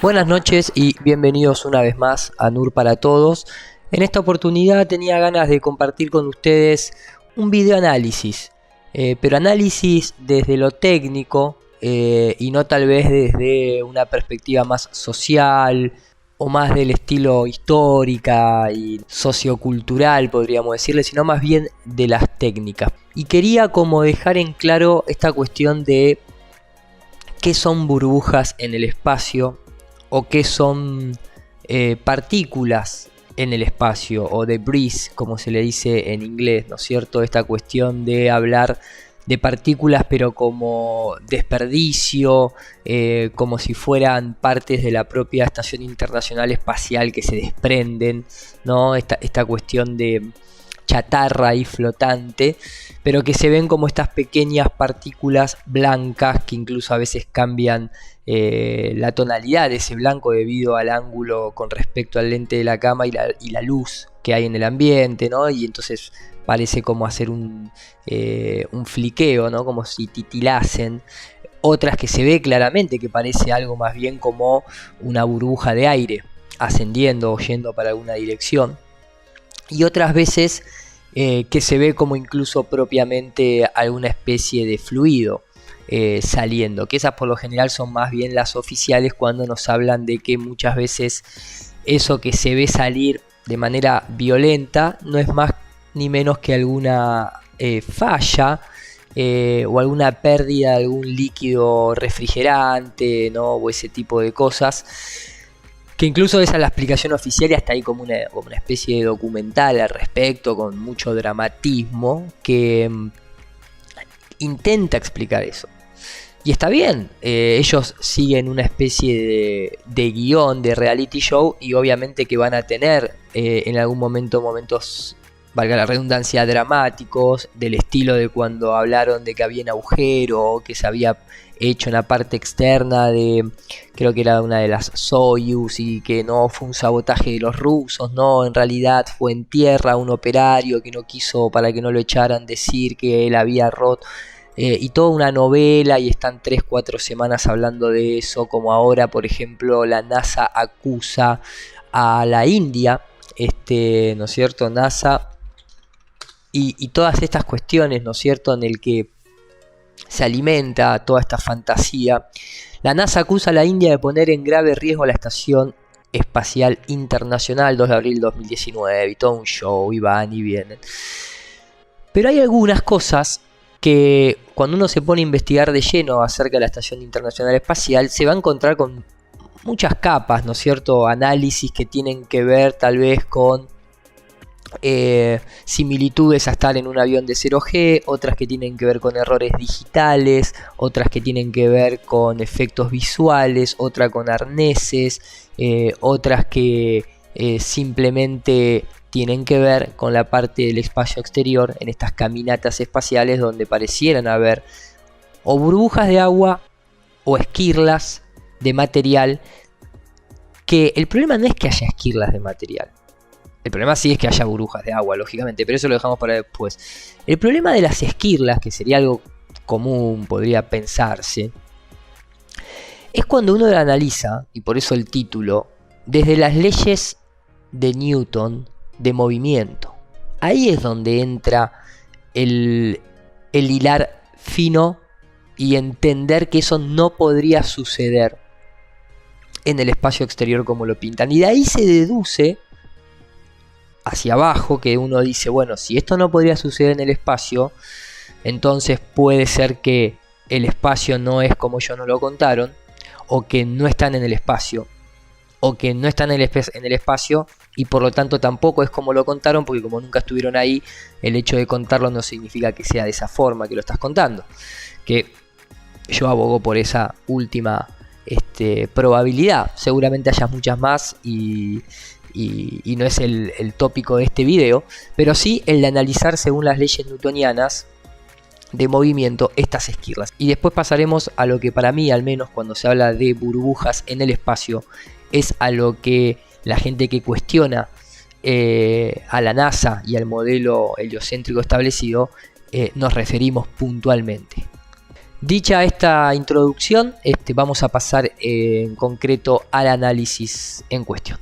Buenas noches y bienvenidos una vez más a NUR para Todos. En esta oportunidad tenía ganas de compartir con ustedes un video análisis, pero análisis desde lo técnico y no tal vez desde una perspectiva más social o más del estilo histórica y sociocultural, podríamos decirle, sino más bien de las técnicas. Y quería como dejar en claro esta cuestión de qué son burbujas en el espacio o qué son partículas en el espacio o debris, como se le dice en inglés, ¿no es cierto? Esta cuestión de hablar de partículas pero como desperdicio, como si fueran partes de la propia Estación Internacional Espacial que se desprenden, ¿no? Esta cuestión de chatarra y flotante, pero que se ven como estas pequeñas partículas blancas que incluso a veces cambian la tonalidad de ese blanco debido al ángulo con respecto al lente de la cámara y la luz que hay en el ambiente, ¿no? Y entonces parece como hacer un fliqueo, ¿no? Como si titilasen. Otras que se ve claramente que parece algo más bien como una burbuja de aire ascendiendo o yendo para alguna dirección. Y otras veces que se ve como incluso propiamente alguna especie de fluido saliendo, que esas por lo general son más bien las oficiales cuando nos hablan de que muchas veces eso que se ve salir de manera violenta no es más ni menos que alguna falla o alguna pérdida de algún líquido refrigerante, ¿no? O ese tipo de cosas. Que incluso esa es la explicación oficial y hasta ahí como una especie de documental al respecto, con mucho dramatismo, que intenta explicar eso. Y está bien, ellos siguen una especie de guión, de reality show, y obviamente que van a tener en algún momento momentos, valga la redundancia, dramáticos, del estilo de cuando hablaron de que había un agujero, que se había hecho en la parte externa de, creo que era una de las Soyuz, y que no fue un sabotaje de los rusos, no, en realidad fue en tierra un operario que no quiso, para que no lo echaran, decir que él había roto, y toda una novela, y están 3-4 semanas hablando de eso, como ahora por ejemplo la NASA acusa a la India, ¿no es cierto? NASA y todas estas cuestiones, ¿no es cierto?, en el que se alimenta toda esta fantasía. La NASA acusa a la India de poner en grave riesgo a la Estación Espacial Internacional, 2 de abril de 2019, y todo un show, y van y vienen. Pero hay algunas cosas que cuando uno se pone a investigar de lleno acerca de la Estación Internacional Espacial, se va a encontrar con muchas capas, ¿no es cierto?, análisis que tienen que ver tal vez con similitudes a estar en un avión de 0G, otras que tienen que ver con errores digitales, otras que tienen que ver con efectos visuales, otras con arneses, otras que simplemente tienen que ver con la parte del espacio exterior en estas caminatas espaciales donde parecieran haber o burbujas de agua o esquirlas de material, que el problema no es que haya esquirlas de material. El problema sí es que haya burbujas de agua, lógicamente, pero eso lo dejamos para después. El problema de las esquirlas, que sería algo común, podría pensarse, es cuando uno lo analiza, y por eso el título, desde las leyes de Newton de movimiento. Ahí es donde entra el hilar fino y entender que eso no podría suceder en el espacio exterior como lo pintan. Y de ahí se deduce hacia abajo, que uno dice, bueno, si esto no podría suceder en el espacio, entonces puede ser que el espacio no es como ellos nos lo contaron, o que no están en el espacio, o que no están en el espacio y por lo tanto tampoco es como lo contaron, porque como nunca estuvieron ahí, el hecho de contarlo no significa que sea de esa forma que lo estás contando. Que yo abogo por esa última probabilidad. Seguramente haya muchas más y no es el tópico de este video, pero sí el de analizar según las leyes newtonianas de movimiento estas esquirlas. Y después pasaremos a lo que para mí, al menos cuando se habla de burbujas en el espacio, es a lo que la gente que cuestiona a la NASA y al modelo heliocéntrico establecido nos referimos puntualmente. Dicha esta introducción, vamos a pasar en concreto al análisis en cuestión.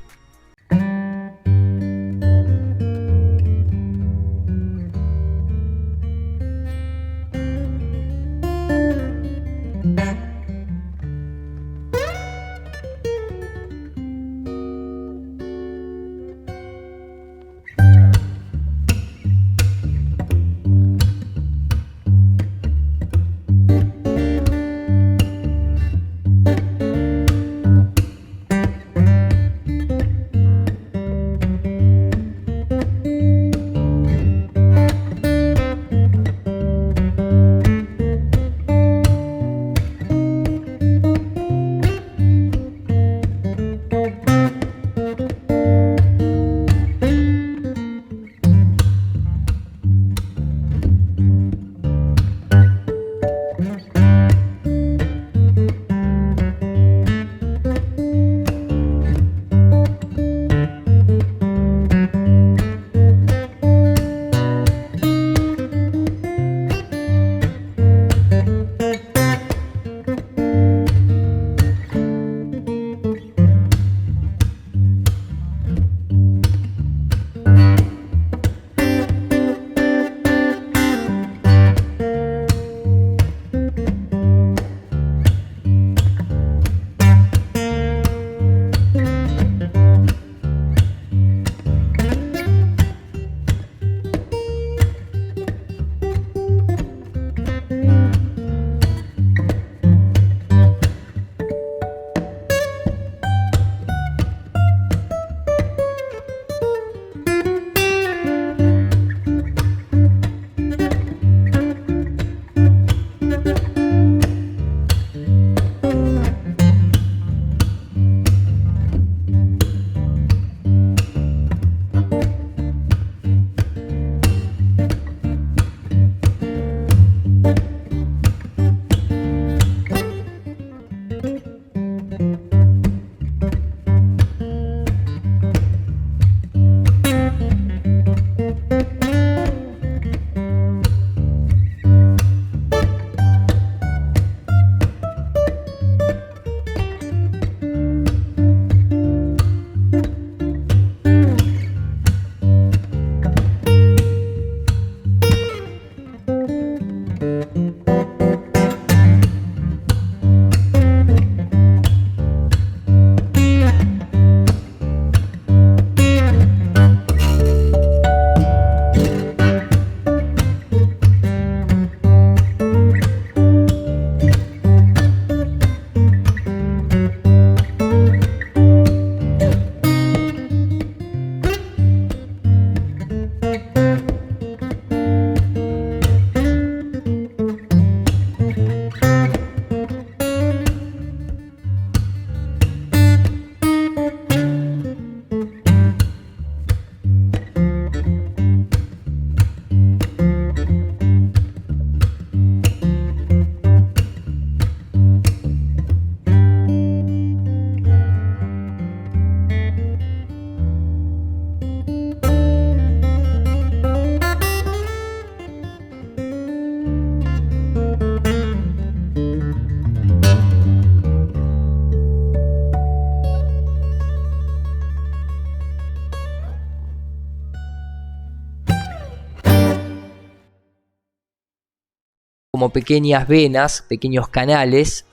Como pequeñas venas, pequeños canales,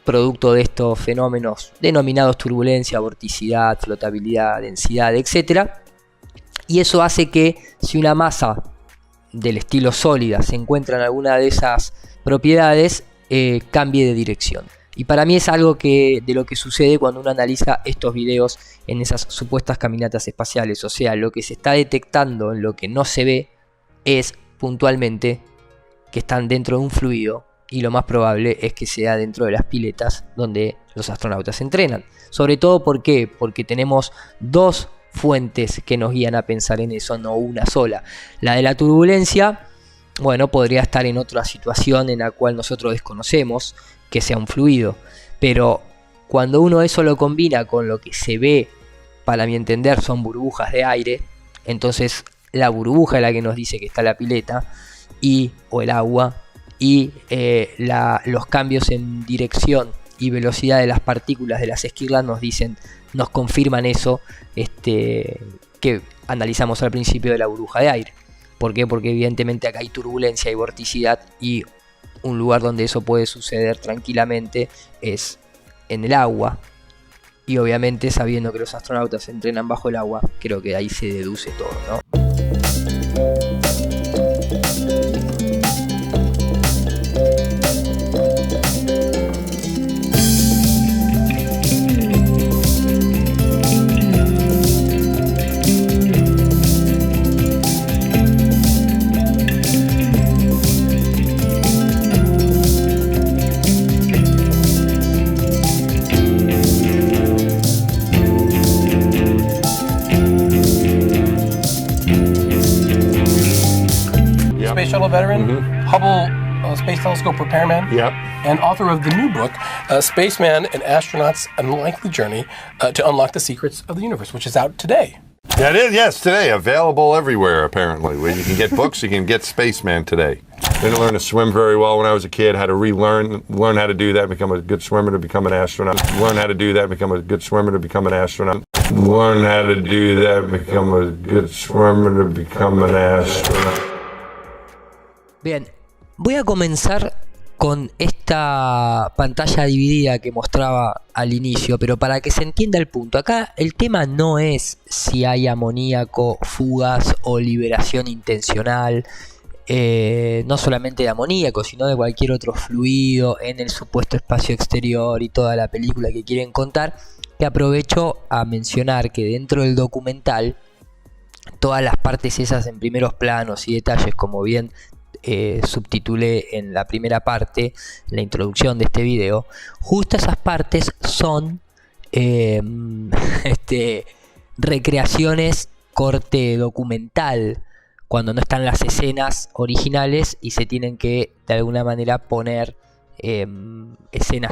producto de estos fenómenos denominados turbulencia, vorticidad, flotabilidad, densidad, etc. Y eso hace que si una masa del estilo sólida se encuentra en alguna de esas propiedades, cambie de dirección. Y para mí es algo de lo que sucede cuando uno analiza estos videos en esas supuestas caminatas espaciales. O sea, lo que se está detectando en lo que no se ve es puntualmente que están dentro de un fluido, y lo más probable es que sea dentro de las piletas donde los astronautas entrenan. Sobre todo, ¿por qué? Porque tenemos dos fuentes que nos guían a pensar en eso, no una sola. La de la turbulencia, bueno, podría estar en otra situación en la cual nosotros desconocemos que sea un fluido, pero cuando uno eso lo combina con lo que se ve, para mi entender son burbujas de aire, entonces la burbuja es la que nos dice que está la pileta o el agua, y los cambios en dirección y velocidad de las partículas de las esquirlas nos confirman eso que analizamos al principio de la burbuja de aire. ¿Por qué? Porque evidentemente acá hay turbulencia y vorticidad, y un lugar donde eso puede suceder tranquilamente es en el agua. Y obviamente, sabiendo que los astronautas entrenan bajo el agua, creo que de ahí se deduce todo, ¿no? Space Shuttle veteran, Hubble Space Telescope repairman, and author of the new book, Spaceman and Astronauts: An Unlikely Journey to Unlock the Secrets of the Universe, which is out today. That is, yes, today. Available everywhere, apparently. Where you can get books, you can get Spaceman today. Didn't learn to swim very well when I was a kid. Had to learn how to do that, become a good swimmer to become an astronaut. Learn how to do that, become a good swimmer to become an astronaut. Learn how to do that, become a good swimmer to become an astronaut. Bien, voy a comenzar con esta pantalla dividida que mostraba al inicio, pero para que se entienda el punto. Acá el tema no es si hay amoníaco, fugas o liberación intencional, no solamente de amoníaco, sino de cualquier otro fluido en el supuesto espacio exterior y toda la película que quieren contar, que aprovecho a mencionar que dentro del documental, todas las partes esas en primeros planos y detalles, como bien subtitulé en la primera parte, en la introducción de este video, justo esas partes son recreaciones corte documental, cuando no están las escenas originales y se tienen que de alguna manera poner escenas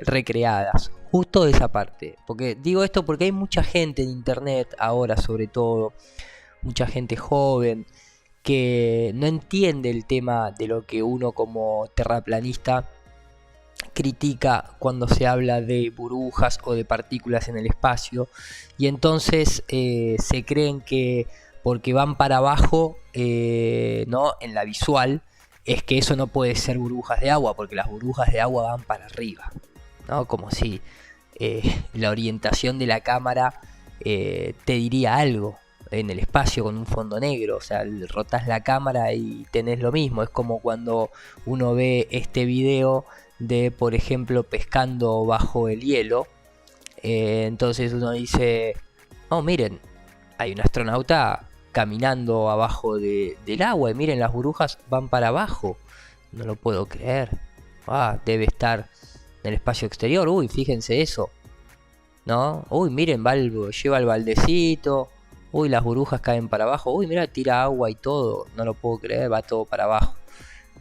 recreadas. Justo esa parte. Porque digo esto porque hay mucha gente en internet ahora, sobre todo mucha gente joven, que no entiende el tema de lo que uno como terraplanista critica cuando se habla de burbujas o de partículas en el espacio, y entonces se creen que porque van para abajo, ¿no? En la visual, es que eso no puede ser burbujas de agua, porque las burbujas de agua van para arriba, ¿no? Como si la orientación de la cámara te diría algo en el espacio con un fondo negro. O sea, rotás la cámara y tenés lo mismo. Es como cuando uno ve este video de, por ejemplo, pescando bajo el hielo. Entonces uno dice, oh, miren, hay un astronauta caminando abajo del agua y miren, las burbujas van para abajo. No lo puedo creer. Debe estar en el espacio exterior. Uy, fíjense eso, ¿no? Uy, miren, lleva el baldecito. Uy, las burbujas caen para abajo. Uy, mira, tira agua y todo. No lo puedo creer, va todo para abajo.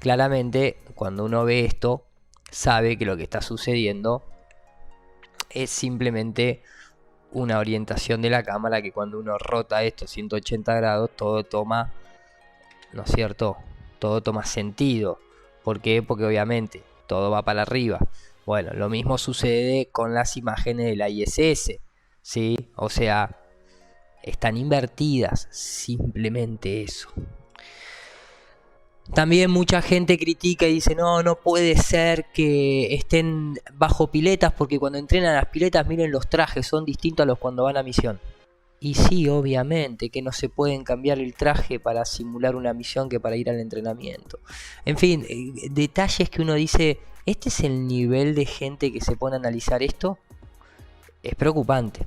Claramente, cuando uno ve esto, sabe que lo que está sucediendo es simplemente una orientación de la cámara, que cuando uno rota esto 180 grados, todo toma, ¿no es cierto? Todo toma sentido. ¿Por qué? Porque obviamente todo va para arriba. Bueno, lo mismo sucede con las imágenes de la ISS, ¿sí? O sea, están invertidas, simplemente eso. También mucha gente critica y dice, no puede ser que estén bajo piletas, porque cuando entrenan las piletas, miren, los trajes son distintos a los cuando van a misión. Y sí, obviamente, que no se pueden cambiar el traje para simular una misión que para ir al entrenamiento. En fin, detalles que uno dice, ¿este es el nivel de gente que se pone a analizar esto? Es preocupante.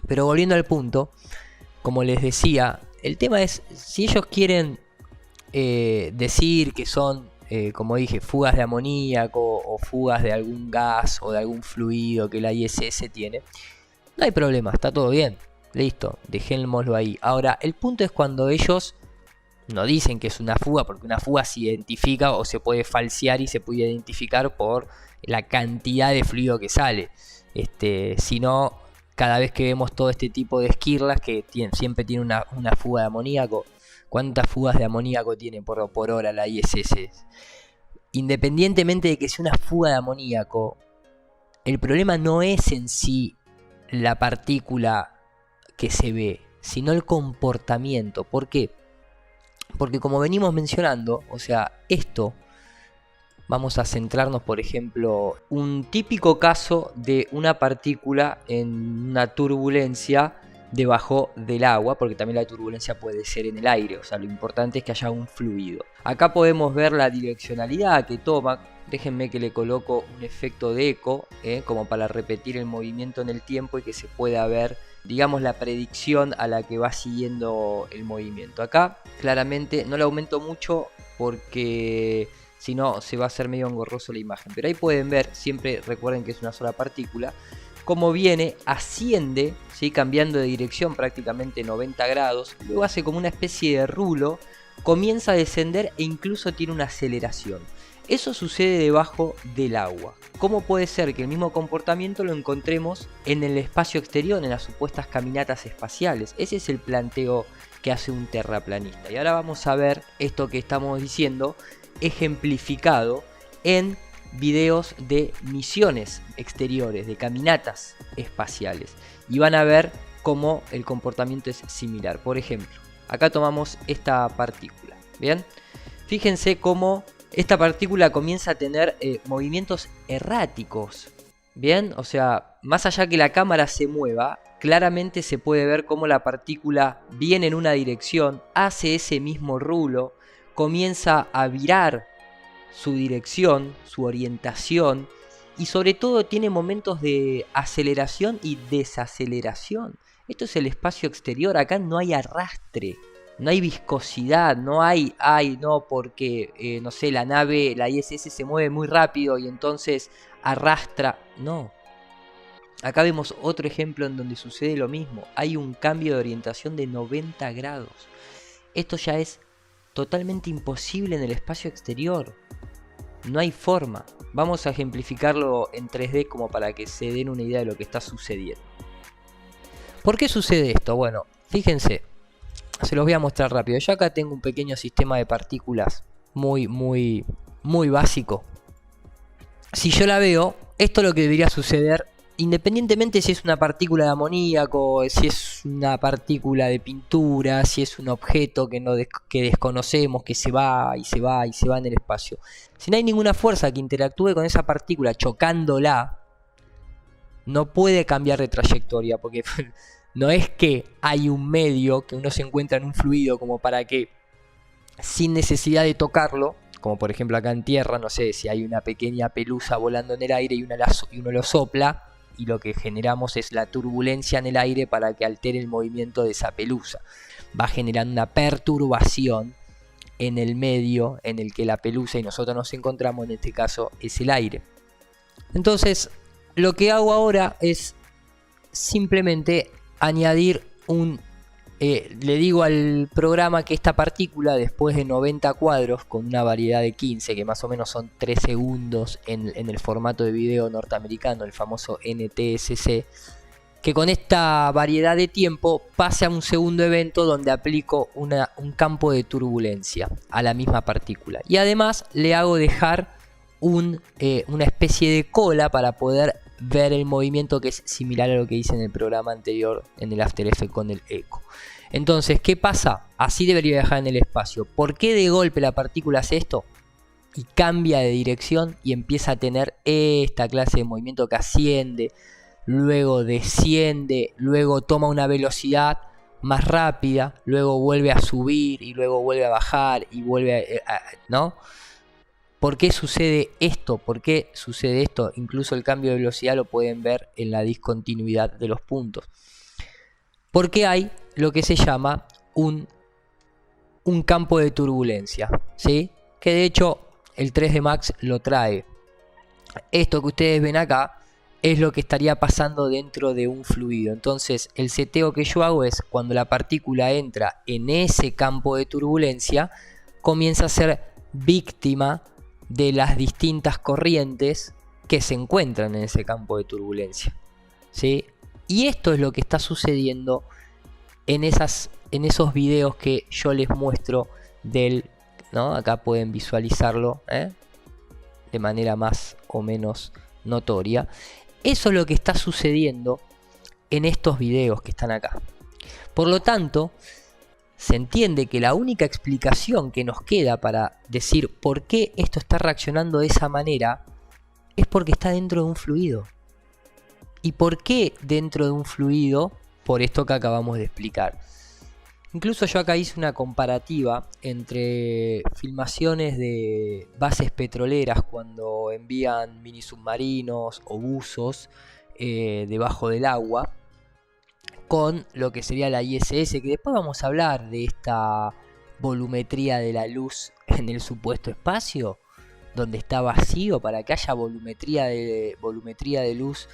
Pero volviendo al punto, como les decía, el tema es, si ellos quieren decir que son, como dije, fugas de amoníaco o fugas de algún gas o de algún fluido que la ISS tiene, no hay problema, está todo bien, listo, dejémoslo ahí. Ahora, el punto es cuando ellos no dicen que es una fuga, porque una fuga se identifica o se puede falsear y se puede identificar por la cantidad de fluido que sale, sino cada vez que vemos todo este tipo de esquirlas que siempre tienen una fuga de amoníaco, ¿Cuántas fugas de amoníaco tiene por hora la ISS? Independientemente de que sea una fuga de amoníaco, el problema no es en sí la partícula que se ve, sino el comportamiento. ¿Por qué? Porque como venimos mencionando, o sea, esto, vamos a centrarnos, por ejemplo, un típico caso de una partícula en una turbulencia debajo del agua, porque también la turbulencia puede ser en el aire, o sea, lo importante es que haya un fluido. Acá podemos ver la direccionalidad que toma. Déjenme que le coloco un efecto de eco, como para repetir el movimiento en el tiempo y que se pueda ver, digamos, la predicción a la que va siguiendo el movimiento. Acá claramente no lo aumento mucho porque si no se va a hacer medio engorroso la imagen, pero ahí pueden ver, siempre recuerden que es una sola partícula, cómo viene, asciende, ¿sí? Cambiando de dirección prácticamente 90 grados, luego hace como una especie de rulo, comienza a descender e incluso tiene una aceleración. Eso sucede debajo del agua. ¿Cómo puede ser que el mismo comportamiento lo encontremos en el espacio exterior, en las supuestas caminatas espaciales? Ese es el planteo que hace un terraplanista. Y ahora vamos a ver esto que estamos diciendo ejemplificado en videos de misiones exteriores, de caminatas espaciales. Y van a ver cómo el comportamiento es similar. Por ejemplo, acá tomamos esta partícula. ¿Bien? Fíjense cómo esta partícula comienza a tener movimientos erráticos. Bien, o sea, más allá que la cámara se mueva, claramente se puede ver cómo la partícula viene en una dirección, hace ese mismo rulo, comienza a virar su dirección, su orientación, y sobre todo tiene momentos de aceleración y desaceleración. Esto es el espacio exterior, acá no hay arrastre. No hay viscosidad, no hay, porque, no sé, la nave, la ISS se mueve muy rápido y entonces arrastra. No. Acá vemos otro ejemplo en donde sucede lo mismo. Hay un cambio de orientación de 90 grados. Esto ya es totalmente imposible en el espacio exterior. No hay forma. Vamos a ejemplificarlo en 3D como para que se den una idea de lo que está sucediendo. ¿Por qué sucede esto? Bueno, fíjense. Se los voy a mostrar rápido. Yo acá tengo un pequeño sistema de partículas muy básico. Si yo la veo, esto es lo que debería suceder independientemente si es una partícula de amoníaco, si es una partícula de pintura, si es un objeto que desconocemos, que se va y se va y se va en el espacio. Si no hay ninguna fuerza que interactúe con esa partícula chocándola, no puede cambiar de trayectoria, porque no es que hay un medio, que uno se encuentra en un fluido como para que, sin necesidad de tocarlo, como por ejemplo acá en tierra, no sé, si hay una pequeña pelusa volando en el aire y uno lo sopla, y lo que generamos es la turbulencia en el aire para que altere el movimiento de esa pelusa. Va generando una perturbación en el medio en el que la pelusa y nosotros nos encontramos, en este caso es el aire. Entonces, lo que hago ahora es simplemente añadir le digo al programa que esta partícula, después de 90 cuadros con una variedad de 15, que más o menos son 3 segundos en el formato de video norteamericano, el famoso NTSC, que con esta variedad de tiempo pase a un segundo evento donde aplico un campo de turbulencia a la misma partícula. Y además le hago dejar una especie de cola para poder ver el movimiento, que es similar a lo que hice en el programa anterior en el After Effects con el eco. Entonces, ¿qué pasa? Así debería viajar en el espacio. ¿Por qué de golpe la partícula hace esto? Y cambia de dirección y empieza a tener esta clase de movimiento que asciende, luego desciende, luego toma una velocidad más rápida, luego vuelve a subir y luego vuelve a bajar y vuelve ¿no? ¿Por qué sucede esto? ¿Por qué sucede esto? Incluso el cambio de velocidad lo pueden ver en la discontinuidad de los puntos. Porque hay lo que se llama un campo de turbulencia, ¿sí? Que de hecho el 3D Max lo trae. Esto que ustedes ven acá es lo que estaría pasando dentro de un fluido. Entonces el seteo que yo hago es, cuando la partícula entra en ese campo de turbulencia, comienza a ser víctima de las distintas corrientes que se encuentran en ese campo de turbulencia, ¿sí? Y esto es lo que está sucediendo en esas en esos videos que yo les muestro del, ¿no? Acá pueden visualizarlo de manera más o menos notoria. Eso es lo que está sucediendo en estos videos que están acá. Por lo tanto, se entiende que la única explicación que nos queda para decir por qué esto está reaccionando de esa manera es porque está dentro de un fluido. ¿Y por qué dentro de un fluido? Por esto que acabamos de explicar. Incluso yo acá hice una comparativa entre filmaciones de bases petroleras cuando envían mini submarinos o buzos debajo del agua, con lo que sería la ISS, que después vamos a hablar de esta volumetría de la luz en el supuesto espacio, donde está vacío. Para que haya volumetría de luz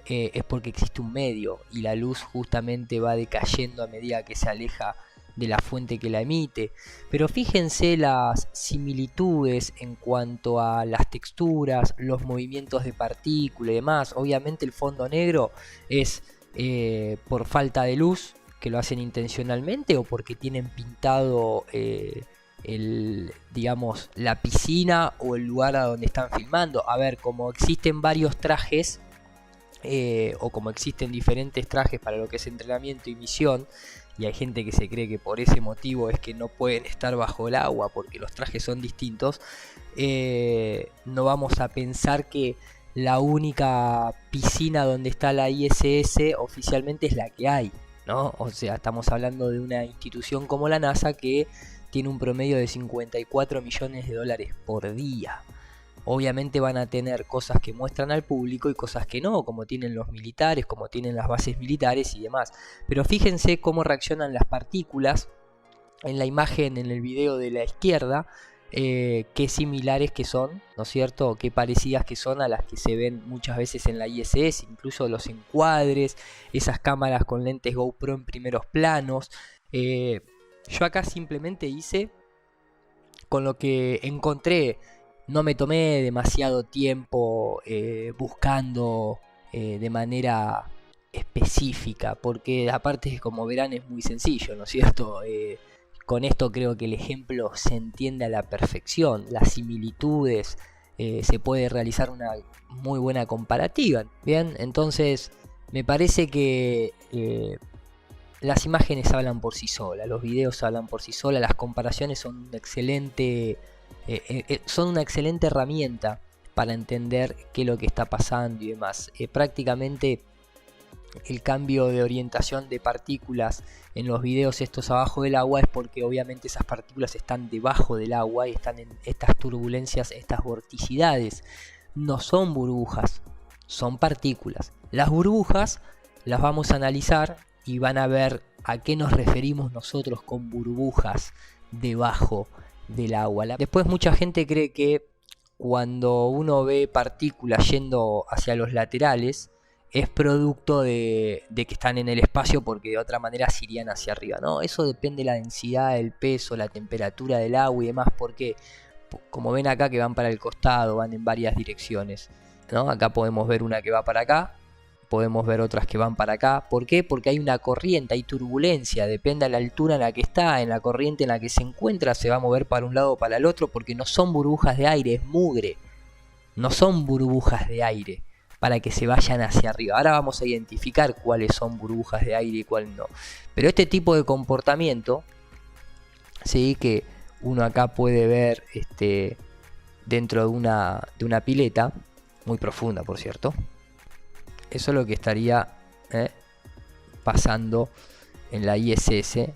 es porque existe un medio, y la luz justamente va decayendo a medida que se aleja de la fuente que la emite. Pero fíjense las similitudes en cuanto a las texturas, los movimientos de partícula y demás. Obviamente el fondo negro es por falta de luz, que lo hacen intencionalmente, o porque tienen pintado digamos, la piscina o el lugar a donde están filmando. A ver, como existen varios trajes, o como existen diferentes trajes para lo que es entrenamiento y misión, y hay gente que se cree que por ese motivo es que no pueden estar bajo el agua porque los trajes son distintos, no vamos a pensar que la única piscina donde está la ISS oficialmente es la que hay, ¿no? O sea, estamos hablando de una institución como la NASA que tiene un promedio de 54 millones de dólares por día. Obviamente van a tener cosas que muestran al público y cosas que no, como tienen los militares, como tienen las bases militares y demás. Pero fíjense cómo reaccionan las partículas en la imagen, en el video de la izquierda, qué similares que son, ¿no es cierto? Qué parecidas que son a las que se ven muchas veces en la ISS, incluso los encuadres, esas cámaras con lentes GoPro en primeros planos. Yo acá simplemente hice con lo que encontré. No me tomé demasiado tiempo buscando de manera específica, porque aparte, como verán, es muy sencillo, ¿no es cierto? Con esto creo que el ejemplo se entiende a la perfección. Las similitudes, se puede realizar una muy buena comparativa. Bien, entonces me parece que las imágenes hablan por sí solas, los videos hablan por sí solas, las comparaciones son una excelente herramienta para entender qué es lo que está pasando y demás. Prácticamente el cambio de orientación de partículas en los videos estos abajo del agua es porque obviamente esas partículas están debajo del agua y están en estas turbulencias, estas vorticidades. No son burbujas, son partículas. Las burbujas las vamos a analizar y van a ver a qué nos referimos nosotros con burbujas debajo del agua. Después mucha gente cree que cuando uno ve partículas yendo hacia los laterales es producto de que están en el espacio, porque de otra manera se irían hacia arriba. No, eso depende de la densidad, el peso, la temperatura del agua y demás, porque como ven acá que van para el costado, van en varias direcciones, ¿no? Acá podemos ver una que va para acá, podemos ver otras que van para acá. ¿Por qué? Porque hay una corriente, hay turbulencia, depende de la altura en la que está, en la corriente en la que se encuentra, se va a mover para un lado o para el otro, porque no son burbujas de aire, es mugre. No son burbujas de aire para que se vayan hacia arriba. Ahora vamos a identificar cuáles son burbujas de aire y cuáles no. Pero este tipo de comportamiento, sí, que uno acá puede ver dentro de una pileta, muy profunda por cierto. Eso es lo que estaría pasando en la ISS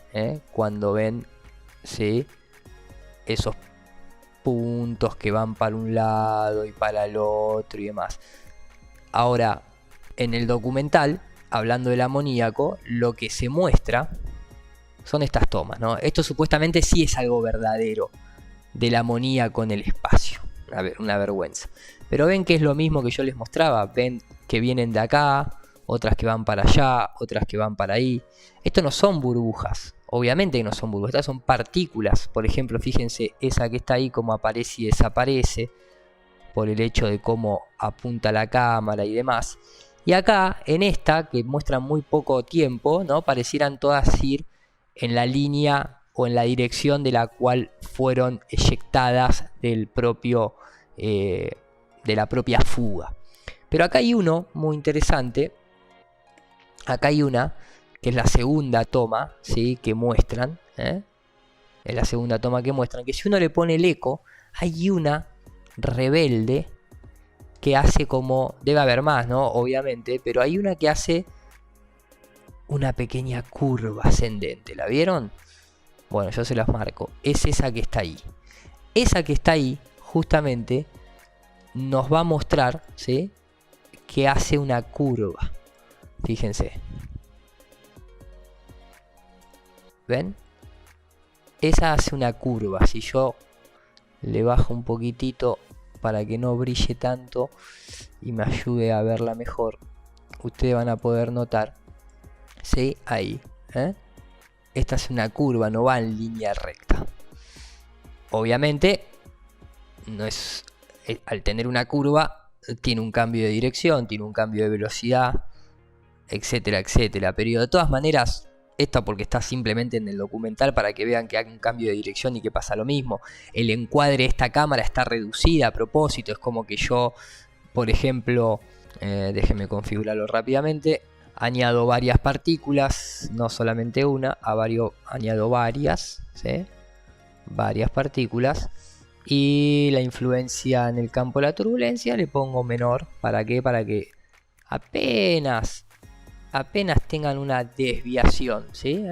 cuando ven, ¿sí?, esos puntos que van para un lado y para el otro y demás. Ahora, en el documental, hablando del amoníaco, lo que se muestra son estas tomas, ¿no? Esto supuestamente sí es algo verdadero del amoníaco en el espacio. A ver, una vergüenza. Pero ven que es lo mismo que yo les mostraba. Ven que vienen de acá, otras que van para allá, otras que van para ahí. Esto no son burbujas. Obviamente que no son burbujas, estas son partículas. Por ejemplo, fíjense esa que está ahí, como aparece y desaparece, por el hecho de cómo apunta la cámara y demás. Y acá, en esta, que muestra muy poco tiempo, ¿no?, parecieran todas ir en la línea o en la dirección de la cual fueron eyectadas de la propia fuga. Pero acá hay uno muy interesante. Acá hay una que es la segunda toma, ¿sí? Que muestran, es la segunda toma que muestran, que si uno le pone el eco, hay una rebelde que hace como, debe haber más, ¿no? Obviamente, pero hay una que hace una pequeña curva ascendente, ¿la vieron? Bueno, yo se las marco, es esa que está ahí. Esa que está ahí, justamente, nos va a mostrar, ¿sí? Que hace una curva. Fíjense. ¿Ven? Esa hace una curva. Si yo le bajo un poquitito para que no brille tanto y me ayude a verla mejor, ustedes van a poder notar, ¿sí? Ahí, esta es una curva, no va en línea recta. Obviamente, no es, al tener una curva, tiene un cambio de dirección, tiene un cambio de velocidad, etcétera, etcétera. Pero de todas maneras, esto porque está simplemente en el documental para que vean que hay un cambio de dirección y que pasa lo mismo. El encuadre de esta cámara está reducida a propósito. Es como que yo, por ejemplo, déjenme configurarlo rápidamente. Añado varias partículas, no solamente una, añado varias, ¿sí? Varias partículas. Y la influencia en el campo de la turbulencia le pongo menor. ¿Para qué? Para que apenas tengan una desviación, ¿sí?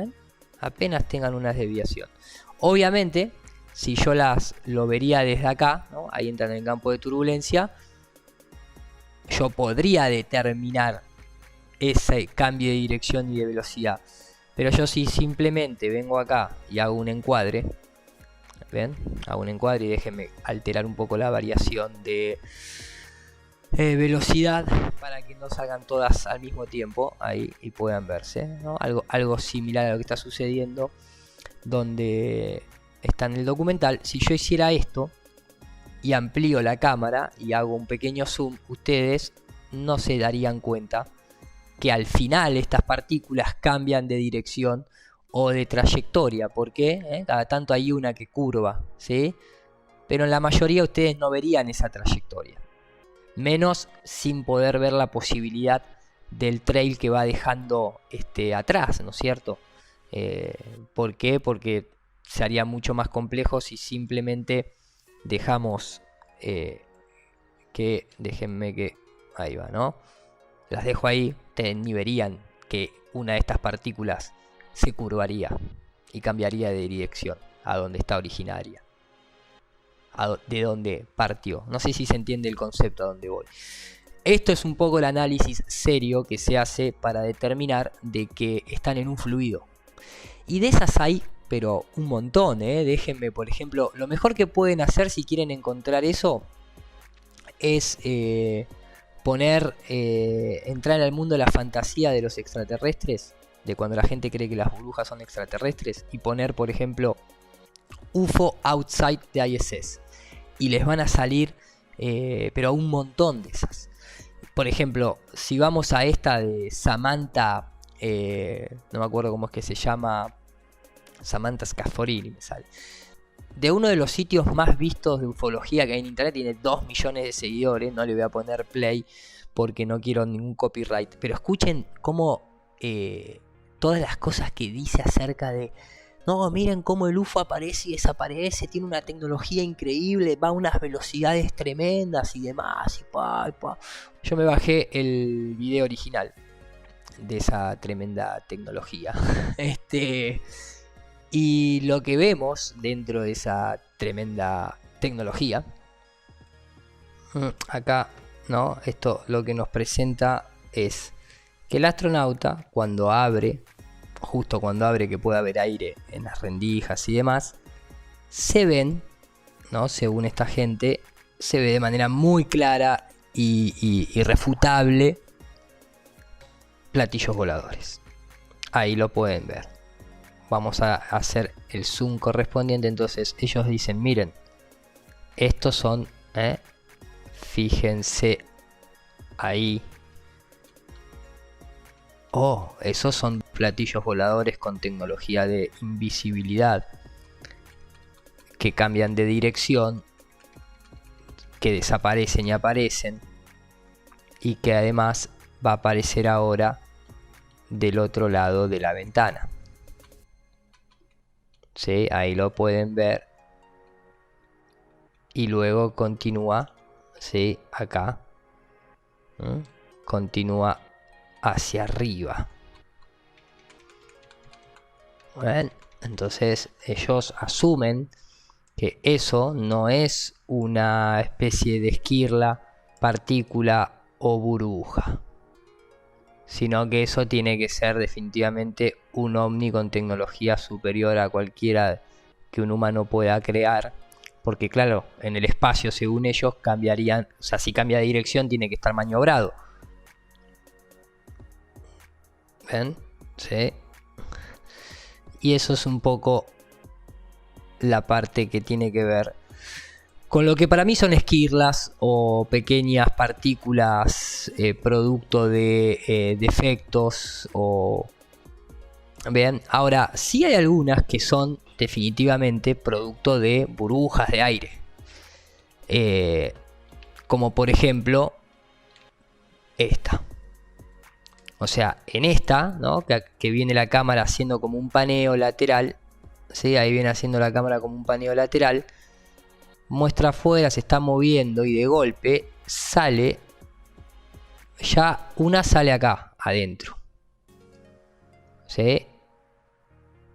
Apenas tengan una desviación. Obviamente, si yo lo vería desde acá, ¿no? Ahí entran en el campo de turbulencia, yo podría determinar ese cambio de dirección y de velocidad. Pero yo si simplemente vengo acá y hago un encuadre, ¿ven? Hago un encuadre y déjenme alterar un poco la variación de velocidad para que no salgan todas al mismo tiempo ahí y puedan verse, ¿no? Algo similar a lo que está sucediendo donde está en el documental. Si yo hiciera esto y amplío la cámara y hago un pequeño zoom, ustedes no se darían cuenta que al final estas partículas cambian de dirección o de trayectoria. ¿Por qué? Cada tanto hay una que curva, ¿sí? Pero en la mayoría ustedes no verían esa trayectoria. Menos sin poder ver la posibilidad del trail que va dejando atrás, ¿no es cierto? ¿Por qué? Porque se haría mucho más complejo si simplemente dejamos déjenme que... Ahí va, ¿no? Las dejo ahí, ustedes ni verían que una de estas partículas se curvaría y cambiaría de dirección a donde está originaria, de donde partió. No sé si se entiende el concepto a donde voy. Esto es un poco el análisis serio que se hace para determinar de que están en un fluido. Y de esas hay, pero un montón, Déjenme, por ejemplo, lo mejor que pueden hacer si quieren encontrar eso es entrar en el mundo de la fantasía de los extraterrestres, de cuando la gente cree que las burbujas son extraterrestres, y poner, por ejemplo, UFO outside the ISS, y les van a salir pero un montón de esas. Por ejemplo, si vamos a esta de Samantha, no me acuerdo cómo es que se llama, Samantha Scaforini me sale, de uno de los sitios más vistos de ufología que hay en internet, tiene 2 millones de seguidores. No le voy a poner play porque no quiero ningún copyright, pero escuchen cómo todas las cosas que dice acerca de no, miren cómo el UFO aparece y desaparece, tiene una tecnología increíble, va a unas velocidades tremendas y demás, y pa. Yo me bajé el video original de esa tremenda tecnología. Y lo que vemos dentro de esa tremenda tecnología, acá, ¿no? Esto lo que nos presenta es que el astronauta, cuando abre, justo cuando abre que puede haber aire en las rendijas y demás, se ven, ¿no? Según esta gente, se ve de manera muy clara y irrefutable platillos voladores. Ahí lo pueden ver. Vamos a hacer el zoom correspondiente. Entonces ellos dicen, miren, estos son, fíjense ahí, Esos son platillos voladores con tecnología de invisibilidad que cambian de dirección, que desaparecen y aparecen, y que además va a aparecer ahora del otro lado de la ventana. ¿Sí? Ahí lo pueden ver. Y luego continúa, ¿sí? Acá. Continúa hacia arriba. ¿Ven? Entonces ellos asumen que eso no es una especie de esquirla, partícula o burbuja, sino que eso tiene que ser definitivamente un ovni con tecnología superior a cualquiera que un humano pueda crear, porque claro, en el espacio, según ellos, cambiarían, o sea, si cambia de dirección tiene que estar maniobrado. ¿Ven? ¿Sí? Y eso es un poco la parte que tiene que ver con lo que para mí son esquirlas o pequeñas partículas producto de defectos o... Vean, ahora sí hay algunas que son definitivamente producto de burbujas de aire. Como por ejemplo esta. O sea, en esta, ¿no? que viene la cámara haciendo como un paneo lateral. ¿Sí? Ahí viene haciendo la cámara como un paneo lateral. Muestra afuera, se está moviendo y de golpe sale. Ya una sale acá, adentro. ¿Sí?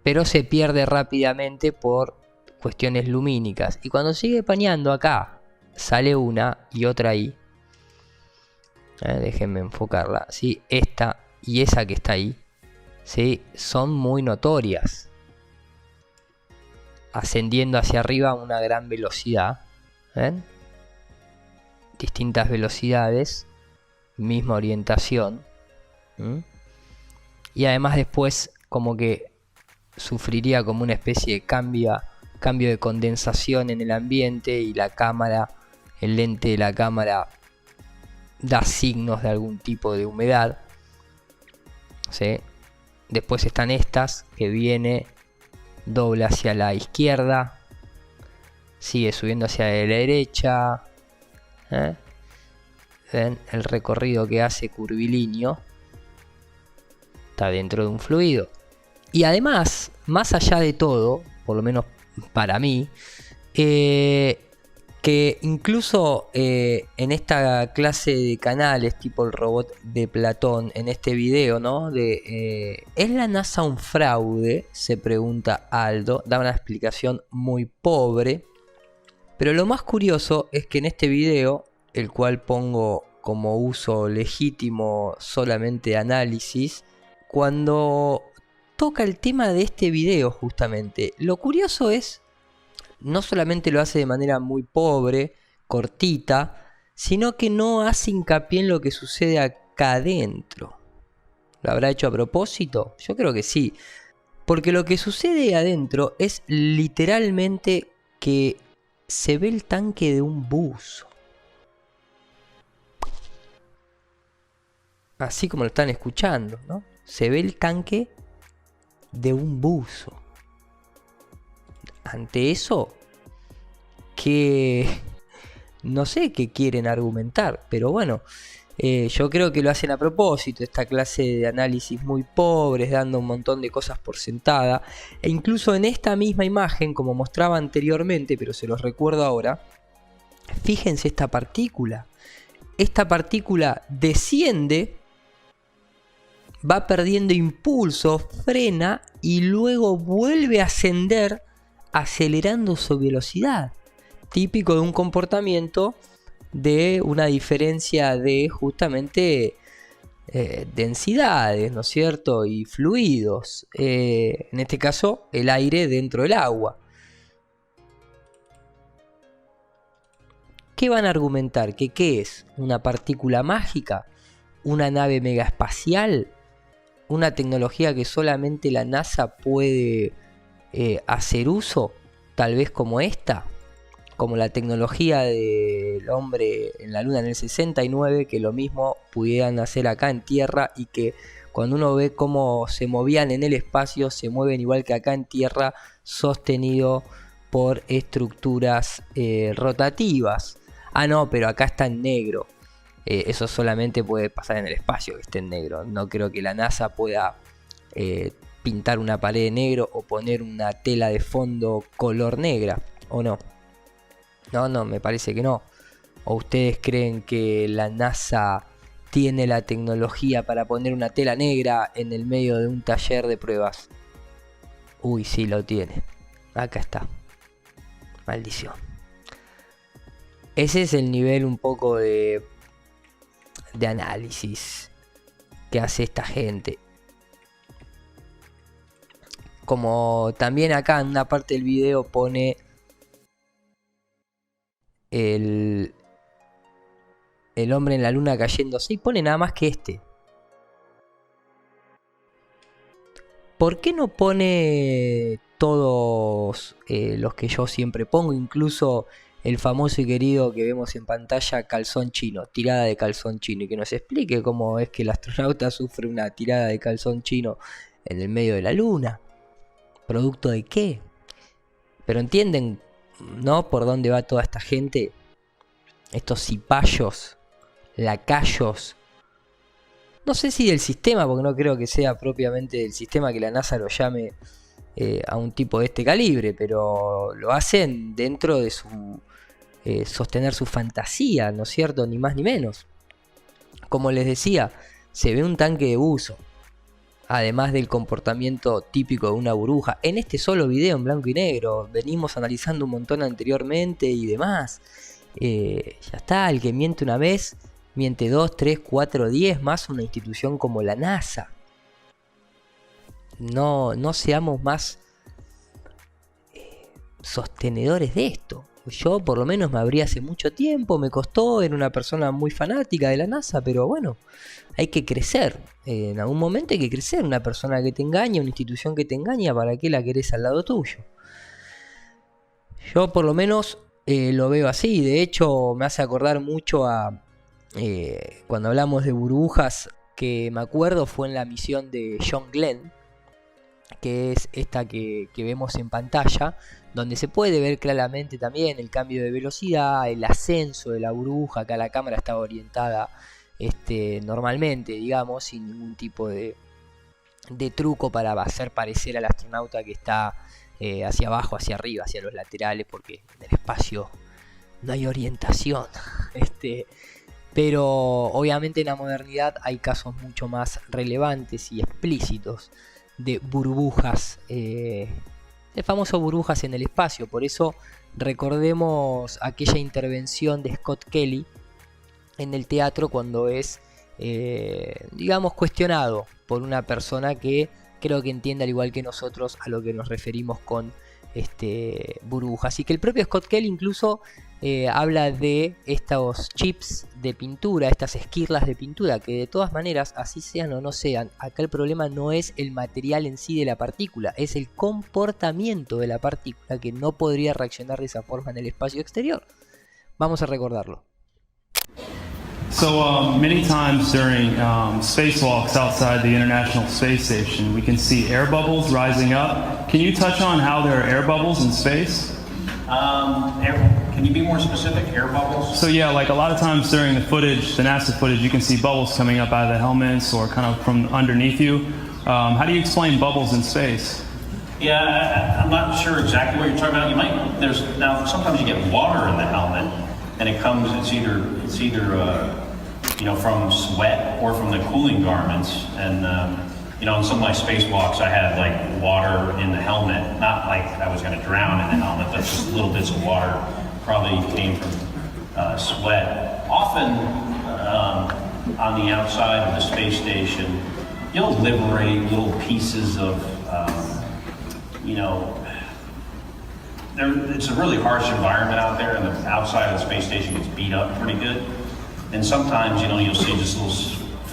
Pero se pierde rápidamente por cuestiones lumínicas. Y cuando sigue paneando acá, sale una y otra ahí. Déjenme enfocarla. ¿Sí? Esta y esa que está ahí, ¿sí? Son muy notorias. Ascendiendo hacia arriba a una gran velocidad. ¿Ven? Distintas velocidades. Misma orientación. Y además después como que sufriría como una especie de cambio de condensación en el ambiente. Y la cámara, el lente de la cámara da signos de algún tipo de humedad. ¿Sí? Después están estas que viene, dobla hacia la izquierda, sigue subiendo hacia la derecha. ¿Ven? El recorrido que hace curvilíneo. Está dentro de un fluido. Y además, más allá de todo, por lo menos para mí, que incluso en esta clase de canales tipo el robot de Platón, en este video, ¿no? ¿Es la NASA un fraude? Se pregunta Aldo. Da una explicación muy pobre. Pero lo más curioso es que en este video, el cual pongo como uso legítimo solamente de análisis, cuando toca el tema de este video justamente, lo curioso es, no solamente lo hace de manera muy pobre, cortita, sino que no hace hincapié en lo que sucede acá adentro. ¿Lo habrá hecho a propósito? Yo creo que sí. Porque lo que sucede adentro es literalmente que se ve el tanque de un buzo. Así como lo están escuchando, ¿no? Se ve el tanque de un buzo. Ante eso, que no sé qué quieren argumentar, pero bueno, yo creo que lo hacen a propósito, esta clase de análisis muy pobres, dando un montón de cosas por sentada, e incluso en esta misma imagen, como mostraba anteriormente, pero se los recuerdo ahora, fíjense esta partícula desciende, va perdiendo impulso, frena y luego vuelve a ascender acelerando su velocidad, típico de un comportamiento de una diferencia de justamente densidades, ¿no es cierto? Y fluidos, en este caso el aire dentro del agua. ¿Qué van a argumentar? ¿Qué es? ¿Una partícula mágica? ¿Una nave megaespacial? ¿Una tecnología que solamente la NASA puede hacer uso? Tal vez como esta. como la tecnología del hombre en la luna en el 69, que lo mismo pudieran hacer acá en tierra, y que cuando uno ve cómo se movían en el espacio, se mueven igual que acá en tierra, sostenido por estructuras rotativas. Ah, no, pero acá está en negro. Eso solamente puede pasar en el espacio, que esté en negro. No creo que la NASA pueda pintar una pared de negro o poner una tela de fondo color negra, ¿o no? No, me parece que no. ¿O ustedes creen que la NASA tiene la tecnología para poner una tela negra en el medio de un taller de pruebas? Uy, sí lo tiene. Acá está. Maldición. Ese es el nivel un poco de análisis que hace esta gente. Como también acá en una parte del video pone el hombre en la luna cayéndose, y pone nada más que este. ¿Por qué no pone todos los que yo siempre pongo? Incluso el famoso y querido que vemos en pantalla, calzón chino, tirada de calzón chino, y que nos explique cómo es que el astronauta sufre una tirada de calzón chino en el medio de la luna. ¿Producto de qué? Pero entienden, ¿no?, por dónde va toda esta gente. Estos cipayos, lacayos. No sé si del sistema, porque no creo que sea propiamente del sistema que la NASA lo llame a un tipo de este calibre, pero lo hacen dentro de su sostener su fantasía, ¿no es cierto? Ni más ni menos. Como les decía, se ve un tanque de buzo, además del comportamiento típico de una burbuja. En este solo video en blanco y negro, venimos analizando un montón anteriormente y demás. Ya está, el que miente una vez, miente 2, 3, 4, 10, más una institución como la NASA. No seamos más sostenedores de esto. Yo por lo menos me abrí hace mucho tiempo, me costó, era una persona muy fanática de la NASA, pero bueno, hay que crecer. En algún momento hay que crecer. Una persona que te engaña, una institución que te engaña, ¿para qué la querés al lado tuyo? Yo por lo menos lo veo así. De hecho me hace acordar mucho a cuando hablamos de burbujas, que me acuerdo fue en la misión de John Glenn, que es esta que vemos en pantalla, donde se puede ver claramente también el cambio de velocidad, el ascenso de la burbuja. Acá la cámara estaba orientada normalmente, digamos, sin ningún tipo de truco para hacer parecer al astronauta que está hacia abajo, hacia arriba, hacia los laterales, porque en el espacio no hay orientación. Pero obviamente en la modernidad hay casos mucho más relevantes y explícitos de burbujas, el famoso burbujas en el espacio. Por eso recordemos aquella intervención de Scott Kelly en el teatro cuando es, digamos, cuestionado por una persona que creo que entiende al igual que nosotros a lo que nos referimos con burbujas. Y que el propio Scott Kelly incluso habla de estos chips de pintura, estas esquirlas de pintura, que de todas maneras, así sean o no sean, acá el problema no es el material en sí de la partícula, es el comportamiento de la partícula, que no podría reaccionar de esa forma en el espacio exterior. Vamos a recordarlo. So many times during spacewalks outside the International Space Station, we can see air bubbles rising up. Can you touch on how there are air bubbles in space? Can you be more specific? Air bubbles? So yeah, like a lot of times during the footage, the NASA footage, you can see bubbles coming up out of the helmets or kind of from underneath you. How do you explain bubbles in space? Yeah, I'm not sure exactly what you're talking about. Now sometimes you get water in the helmet, and it's either from sweat or from the cooling garments. And in some of my spacewalks, I had like water in the helmet. Not like I was going to drown in the helmet, but just little bits of water probably came from sweat. Often on the outside of the space station, you'll liberate little pieces of, it's a really harsh environment out there, and the outside of the space station gets beat up pretty good. And sometimes, you'll see just little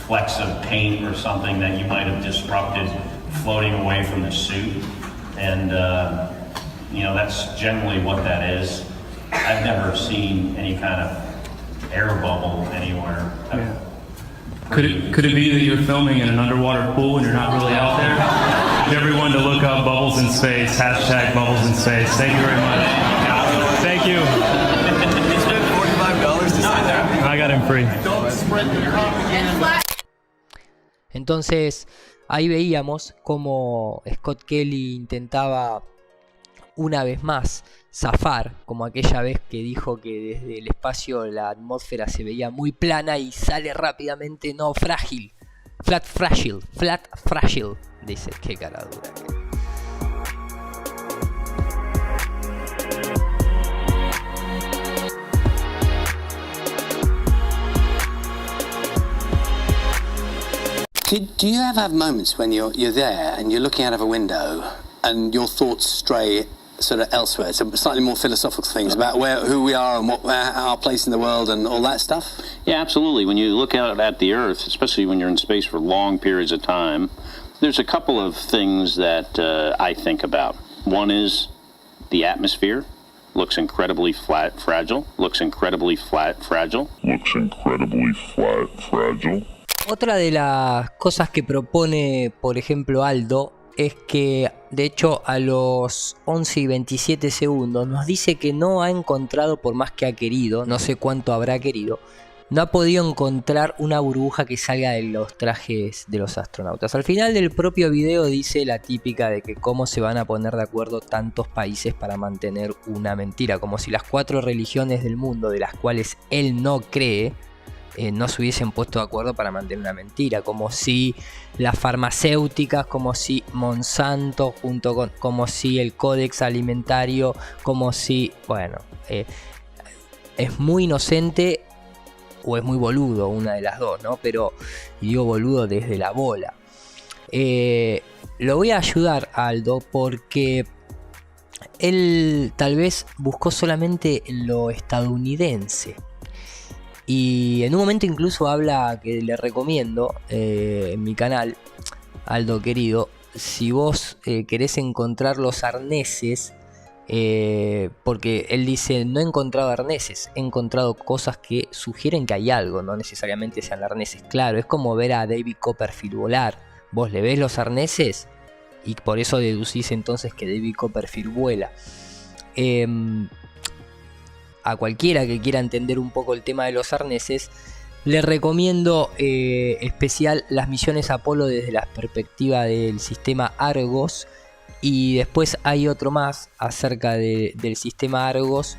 flecks of paint or something that you might have disrupted floating away from the suit. And, that's generally what that is. I've never seen any kind of air bubble anywhere. Yeah. Could it be that you're filming in an underwater pool and you're not really out there? Everyone to look up bubbles in space, hashtag bubbles in space. Thank you very much. Thank you. You spent $45 to sit there. I got him free. Entonces ahí veíamos cómo Scott Kelly intentaba una vez más zafar, como aquella vez que dijo que desde el espacio la atmósfera se veía muy plana y sale rápidamente, no, frágil, flat fragile, dice, qué cara dura. Do you ever have moments when you're there and you're looking out of a window and your thoughts stray sort of elsewhere, so slightly more philosophical things about who we are and our place in the world and all that stuff? Yeah, absolutely. When you look out at the Earth, especially when you're in space for long periods of time, there's a couple of things that I think about. One is the atmosphere. Looks incredibly fragile. Otra de las cosas que propone, por ejemplo, Aldo, es que de hecho a los 11 y 27 segundos nos dice que no ha encontrado, por más que ha querido, no sé cuánto habrá querido, no ha podido encontrar una burbuja que salga de los trajes de los astronautas. Al final del propio video dice la típica de que cómo se van a poner de acuerdo tantos países para mantener una mentira, como si las 4 religiones del mundo de las cuales él no cree no se hubiesen puesto de acuerdo para mantener una mentira, como si las farmacéuticas, como si Monsanto junto con, como si el Codex Alimentario, como si, bueno, es muy inocente o es muy boludo, una de las dos, ¿no? Pero digo boludo desde la bola. Lo voy a ayudar a Aldo porque él tal vez buscó solamente lo estadounidense. Y en un momento incluso habla, que le recomiendo en mi canal, Aldo querido, si vos querés encontrar los arneses, porque él dice, no he encontrado arneses, he encontrado cosas que sugieren que hay algo, no necesariamente sean arneses. Claro, es como ver a David Copperfield volar. Vos le ves los arneses y por eso deducís entonces que David Copperfield vuela. A cualquiera que quiera entender un poco el tema de los arneses, le recomiendo especial las misiones Apolo desde la perspectiva del sistema Argos, y después hay otro más acerca del sistema Argos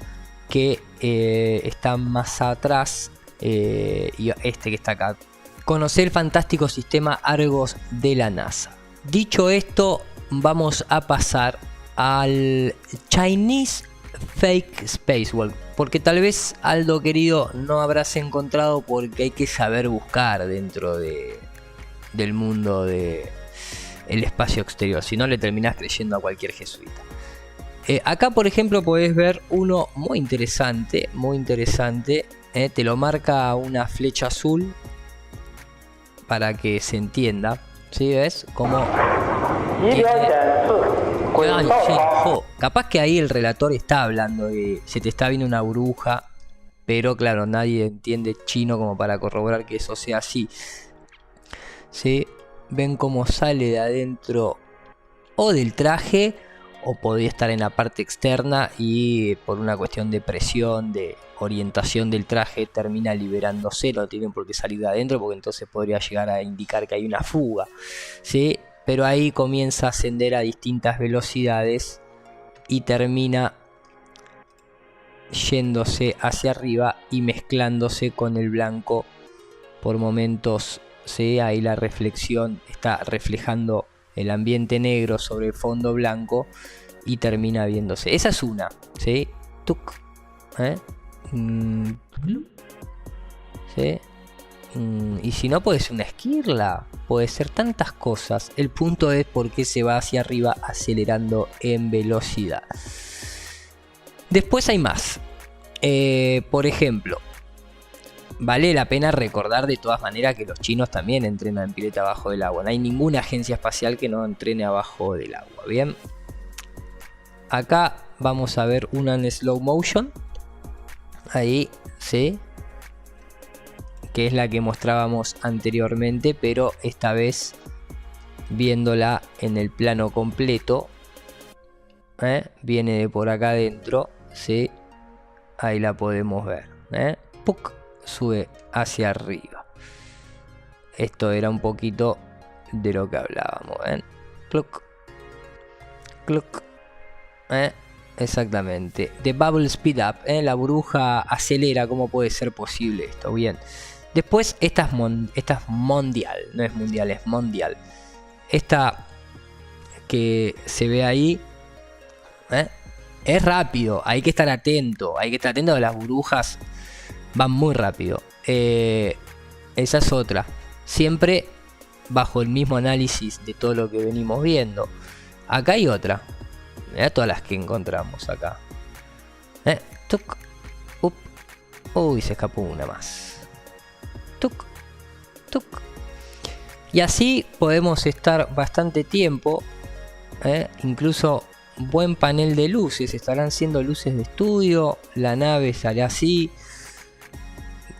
que está más atrás, y este que está acá. Conocer el fantástico sistema Argos de la NASA. Dicho esto, vamos a pasar al Chinese Fake Spacewalk, porque tal vez, Aldo querido, no habrás encontrado porque hay que saber buscar dentro del mundo del espacio exterior, si no le terminás creyendo a cualquier jesuita. Acá por ejemplo podés ver uno muy interesante, te lo marca una flecha azul para que se entienda, ¿sí? ¿Ves? Como capaz que ahí el relator está hablando de se te está viendo una burbuja, pero claro, nadie entiende chino como para corroborar que eso sea así. ¿Sí? Ven cómo sale de adentro o del traje, o podría estar en la parte externa y por una cuestión de presión, de orientación del traje, termina liberándose. No tienen por qué salir de adentro porque entonces podría llegar a indicar que hay una fuga, ¿sí? Pero ahí comienza a ascender a distintas velocidades y termina yéndose hacia arriba y mezclándose con el blanco por momentos, ¿sí? Ahí la reflexión está reflejando el ambiente negro sobre el fondo blanco y termina viéndose. Esa es una, ¿sí? Tuc, ¿sí? Y si no, puede ser una esquirla, puede ser tantas cosas. El punto es por qué se va hacia arriba acelerando en velocidad. Después hay más. Por ejemplo, vale la pena recordar de todas maneras que los chinos también entrenan en pileta abajo del agua. No hay ninguna agencia espacial que no entrene abajo del agua. Bien, acá vamos a ver una en slow motion. Ahí, ¿sí? Que es la que mostrábamos anteriormente, pero esta vez viéndola en el plano completo. Viene de por acá adentro, ¿sí? Ahí la podemos ver. ¡Puc! Sube hacia arriba. Esto era un poquito de lo que hablábamos. ¡Cluc! ¡Cluc! Exactamente. The Bubble Speed Up. La burbuja acelera. ¿Cómo puede ser posible esto? Bien. Después, esta es mundial. No es mundial, es mundial. Esta que se ve ahí. Es rápido. Hay que estar atento. Hay que estar atento a las burbujas. Van muy rápido. Esa es otra. Siempre bajo el mismo análisis de todo lo que venimos viendo. Acá hay otra. Mirá todas las que encontramos acá. Tuc. Uy, se escapó una más. Tuc. Tuc. Y así podemos estar bastante tiempo. Incluso buen panel de luces. Estarán siendo luces de estudio. La nave sale así.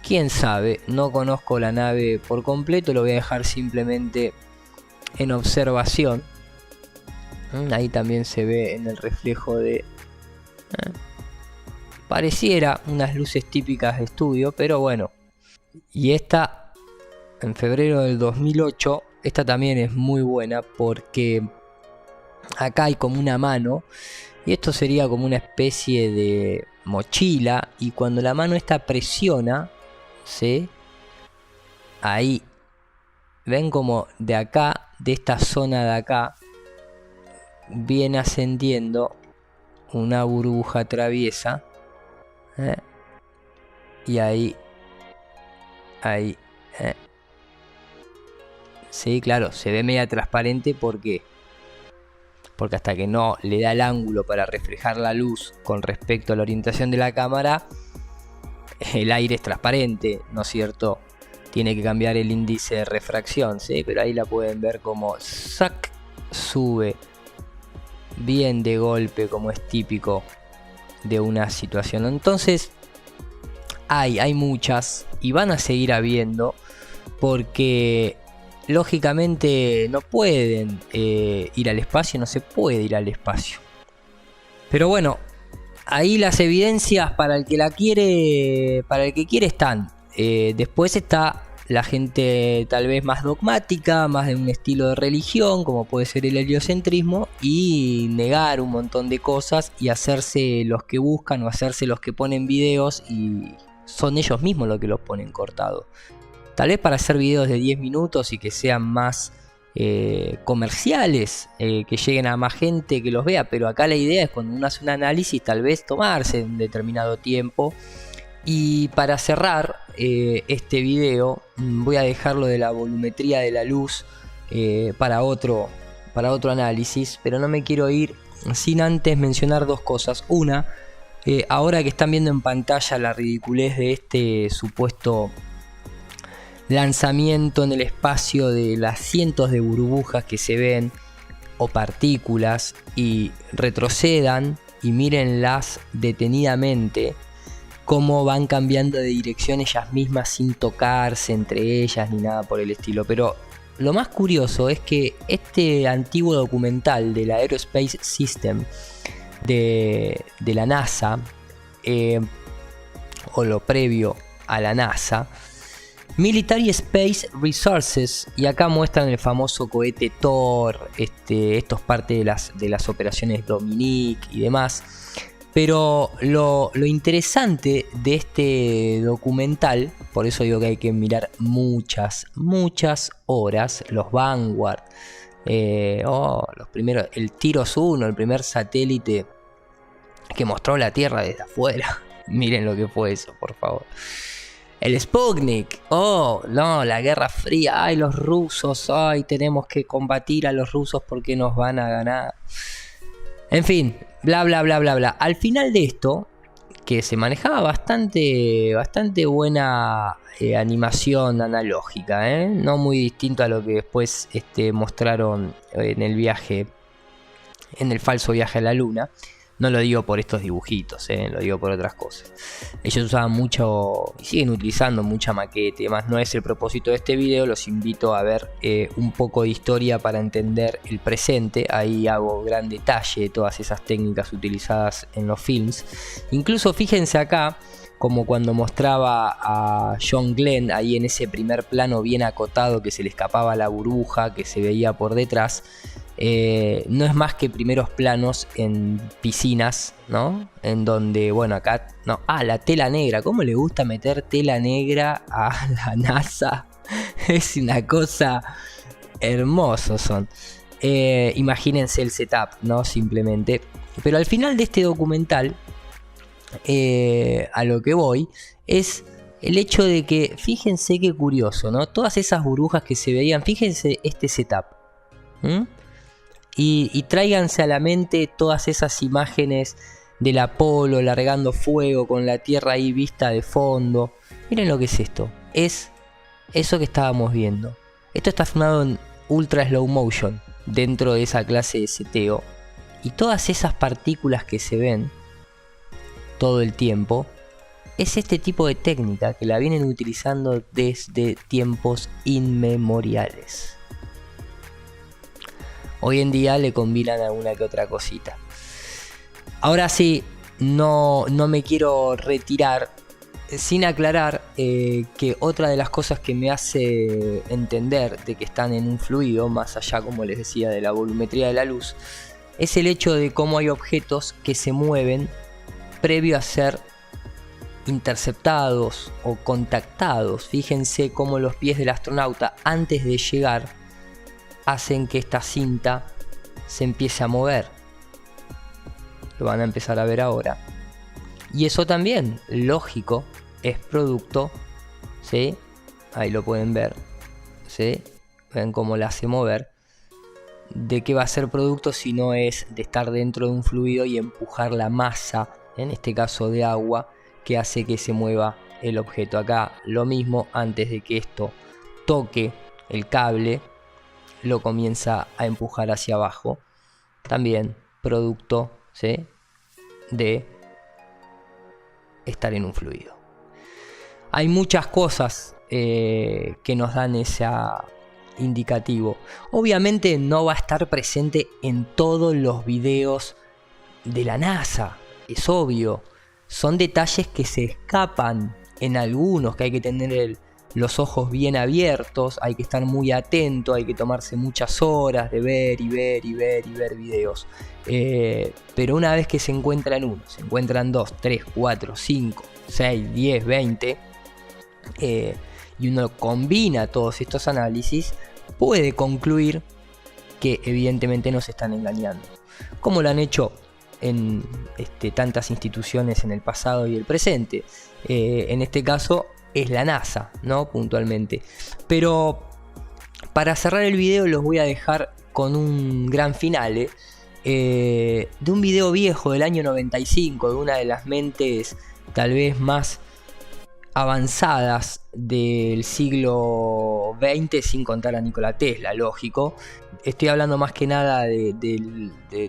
Quién sabe, no conozco la nave por completo, lo voy a dejar simplemente en observación. Ahí también se ve en el reflejo de... Pareciera unas luces típicas de estudio, pero bueno. Y esta, en febrero del 2008, esta también es muy buena porque acá hay como una mano. Y esto sería como una especie de mochila. Y cuando la mano esta presiona... ¿Sí? Ahí ven como de acá, de esta zona de acá, viene ascendiendo una burbuja traviesa. Y ahí. Sí, claro, se ve media transparente porque hasta que no le da el ángulo para reflejar la luz con respecto a la orientación de la cámara, el aire es transparente, ¿no es cierto? Tiene que cambiar el índice de refracción, ¿sí? Pero ahí la pueden ver como ¡sac! Sube bien de golpe, como es típico de una situación. Entonces hay muchas y van a seguir habiendo porque lógicamente no pueden ir al espacio, no se puede ir al espacio. Pero bueno, ahí las evidencias para el que la quiere, para el que quiere están. Después está la gente tal vez más dogmática, más de un estilo de religión, como puede ser el heliocentrismo, y negar un montón de cosas y hacerse los que buscan o hacerse los que ponen videos y son ellos mismos los que los ponen cortados. Tal vez para hacer videos de 10 minutos y que sean más comerciales, que lleguen a más gente que los vea, pero acá la idea es cuando uno hace un análisis tal vez tomarse un determinado tiempo. Y para cerrar este video voy a dejarlo de la volumetría de la luz para otro análisis, pero no me quiero ir sin antes mencionar dos cosas. Una, ahora que están viendo en pantalla la ridiculez de este supuesto lanzamiento en el espacio de las cientos de burbujas que se ven o partículas, y retrocedan y mírenlas detenidamente cómo van cambiando de dirección ellas mismas sin tocarse entre ellas ni nada por el estilo. Pero lo más curioso es que este antiguo documental del Aerospace System de la NASA, o lo previo a la NASA, Military Space Resources, y acá muestran el famoso cohete Thor, esto es parte de las operaciones Dominique y demás. Pero lo interesante de este documental, por eso digo que hay que mirar muchas horas, los Vanguard, los primeros, el Tiros 1, el primer satélite que mostró la Tierra desde afuera. Miren lo que fue eso, por favor. El Sputnik, no, la Guerra Fría, ay, los rusos, ay, tenemos que combatir a los rusos porque nos van a ganar. En fin, bla bla bla bla bla. Al final de esto, que se manejaba bastante buena animación analógica, no muy distinto a lo que después mostraron en el viaje, en el falso viaje a la Luna. No lo digo por estos dibujitos, lo digo por otras cosas. Ellos usaban mucho, y siguen utilizando mucha maqueta y demás. No es el propósito de este video, los invito a ver un poco de historia para entender el presente. Ahí hago gran detalle de todas esas técnicas utilizadas en los films. Incluso fíjense acá, como cuando mostraba a John Glenn ahí en ese primer plano bien acotado, que se le escapaba la burbuja que se veía por detrás. No es más que primeros planos en piscinas, ¿no? En donde, bueno, acá, no, la tela negra. ¿Cómo le gusta meter tela negra a la NASA? Es una cosa hermoso son. Imagínense el setup, ¿no? Simplemente. Pero al final de este documental, a lo que voy, es el hecho de que, fíjense qué curioso, ¿no? Todas esas burbujas que se veían, fíjense este setup. Y tráiganse a la mente todas esas imágenes del Apolo largando fuego con la Tierra ahí vista de fondo. Miren lo que es esto. Es eso que estábamos viendo. Esto está filmado en ultra slow motion dentro de esa clase de seteo. Y todas esas partículas que se ven todo el tiempo es este tipo de técnica que la vienen utilizando desde tiempos inmemoriales. Hoy en día le combinan alguna que otra cosita. Ahora sí, no me quiero retirar sin aclarar que otra de las cosas que me hace entender de que están en un fluido, más allá, como les decía, de la volumetría de la luz, es el hecho de cómo hay objetos que se mueven previo a ser interceptados o contactados. Fíjense cómo los pies del astronauta, antes de llegar, hacen que esta cinta se empiece a mover. Lo van a empezar a ver ahora. Y eso también, lógico, es producto, ¿sí? Ahí lo pueden ver, ¿sí? Ven cómo la hace mover. ¿De qué va a ser producto si no es de estar dentro de un fluido y empujar la masa, en este caso de agua, que hace que se mueva el objeto? Acá lo mismo, antes de que esto toque el cable, lo comienza a empujar hacia abajo. También producto, ¿sí?, de estar en un fluido. Hay muchas cosas que nos dan ese indicativo. Obviamente no va a estar presente en todos los videos de la NASA, es obvio. Son detalles que se escapan en algunos, que hay que tener los ojos bien abiertos, hay que estar muy atento, hay que tomarse muchas horas de ver y ver y ver y ver videos. Pero una vez que se encuentran uno, se encuentran 2, 3, 4, 5, 6, 10, 20, y uno combina todos estos análisis, puede concluir que evidentemente nos están engañando, como lo han hecho en tantas instituciones en el pasado y el presente. En este caso es la NASA, ¿no?, puntualmente. Pero para cerrar el video los voy a dejar con un gran finale de un video viejo del año 95, de una de las mentes tal vez más avanzadas del siglo XX, sin contar a Nikola Tesla, lógico. Estoy hablando más que nada de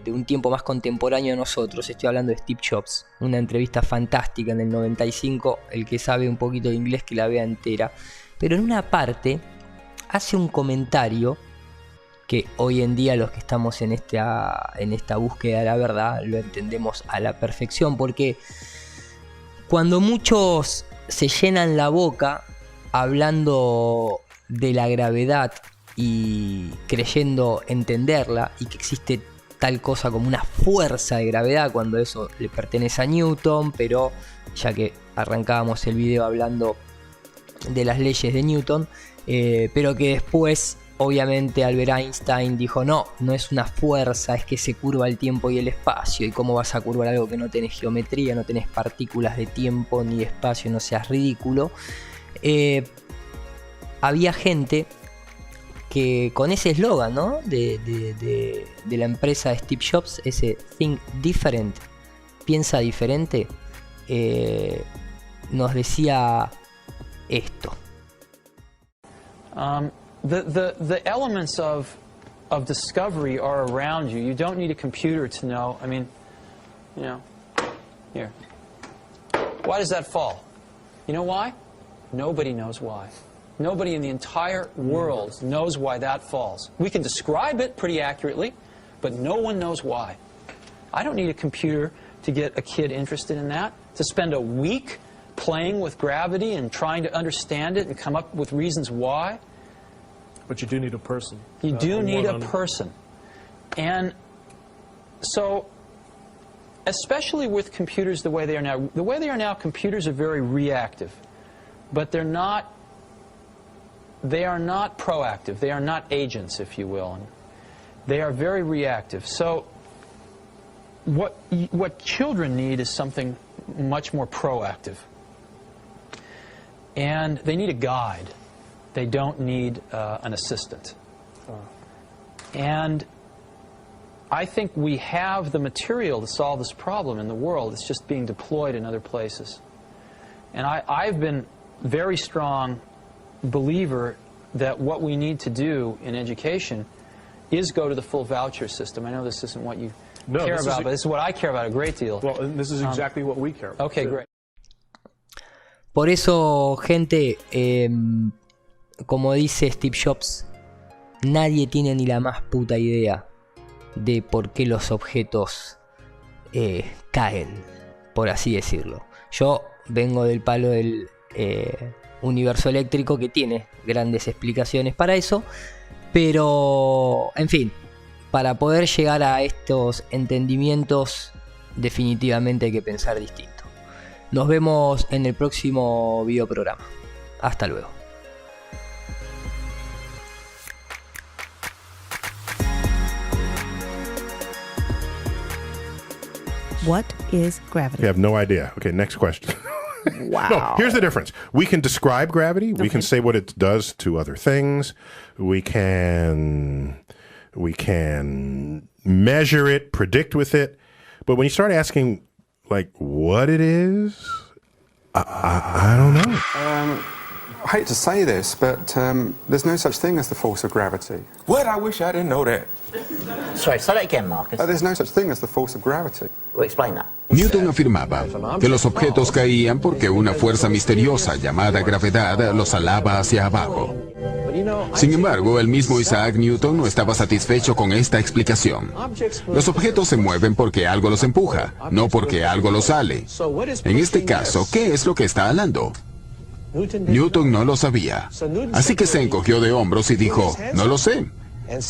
un tiempo más contemporáneo a nosotros. Estoy hablando de Steve Jobs, una entrevista fantástica en el 95, el que sabe un poquito de inglés que la vea entera. Pero en una parte hace un comentario que hoy en día los que estamos en esta búsqueda de la verdad lo entendemos a la perfección, porque cuando muchos se llenan la boca hablando de la gravedad y creyendo entenderla, y que existe tal cosa como una fuerza de gravedad, cuando eso le pertenece a Newton, pero ya que arrancábamos el video hablando de las leyes de Newton, pero que después obviamente Albert Einstein dijo no es una fuerza, es que se curva el tiempo y el espacio. ¿Y cómo vas a curvar algo que no tenés geometría, no tenés partículas de tiempo ni de espacio? No seas ridículo. Había gente que con ese eslogan, ¿no?, de la empresa de Steve Jobs, ese Think Different, piensa diferente, nos decía esto. The elements of discovery are around you. You don't need a computer to know. I mean, you know, here. Why does that fall? You know why? Nobody knows why. Nobody in the entire world knows why that falls. We can describe it pretty accurately, but no one knows why. I don't need a computer to get a kid interested in that, to spend a week playing with gravity and trying to understand it and come up with reasons why. But you do need a person. You do need a person. And so, especially with computers the way they are now, computers are very reactive. But they are not proactive. They are not agents, if you will. They are very reactive. So what children need is something much more proactive. And they need a guide. They don't need an assistant. And I think we have the material to solve this problem in the world. It's just being deployed in other places. And I've been very strong believer that what we need to do in education is go to the full voucher system. I know this isn't what you care about, but this is what I care about a great deal. Well, and this is exactly what we care about. Okay, great. Por eso, gente, como dice Steve Jobs, nadie tiene ni la más puta idea de por qué los objetos caen, por así decirlo. Yo vengo del palo del universo eléctrico, que tiene grandes explicaciones para eso, pero en fin, para poder llegar a estos entendimientos definitivamente hay que pensar distinto. Nos vemos en el próximo videoprograma. Hasta luego. What is gravity? I have no idea. Okay, next question. Wow. No, here's the difference. We can describe gravity. We can say what it does to other things. We can measure it, predict with it. But when you start asking, like, what it is, I don't know. I hate to say this, but there's no such thing as the force of gravity. What? I wish I didn't know that. Sorry, say that again, Marcus. There's no such thing as the force of gravity. Well, explain that. Newton afirmaba que los objetos caían porque una fuerza misteriosa llamada gravedad los alaba hacia abajo. Sin embargo, el mismo Isaac Newton no estaba satisfecho con esta explicación. Los objetos se mueven porque algo los empuja, no porque algo los ale. En este caso, ¿qué es lo que está alando? Newton no lo sabía. Así que se encogió de hombros y dijo, no lo sé.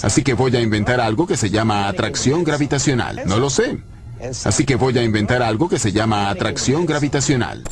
Así que voy a inventar algo que se llama atracción gravitacional. No lo sé. Así que voy a inventar algo que se llama atracción gravitacional.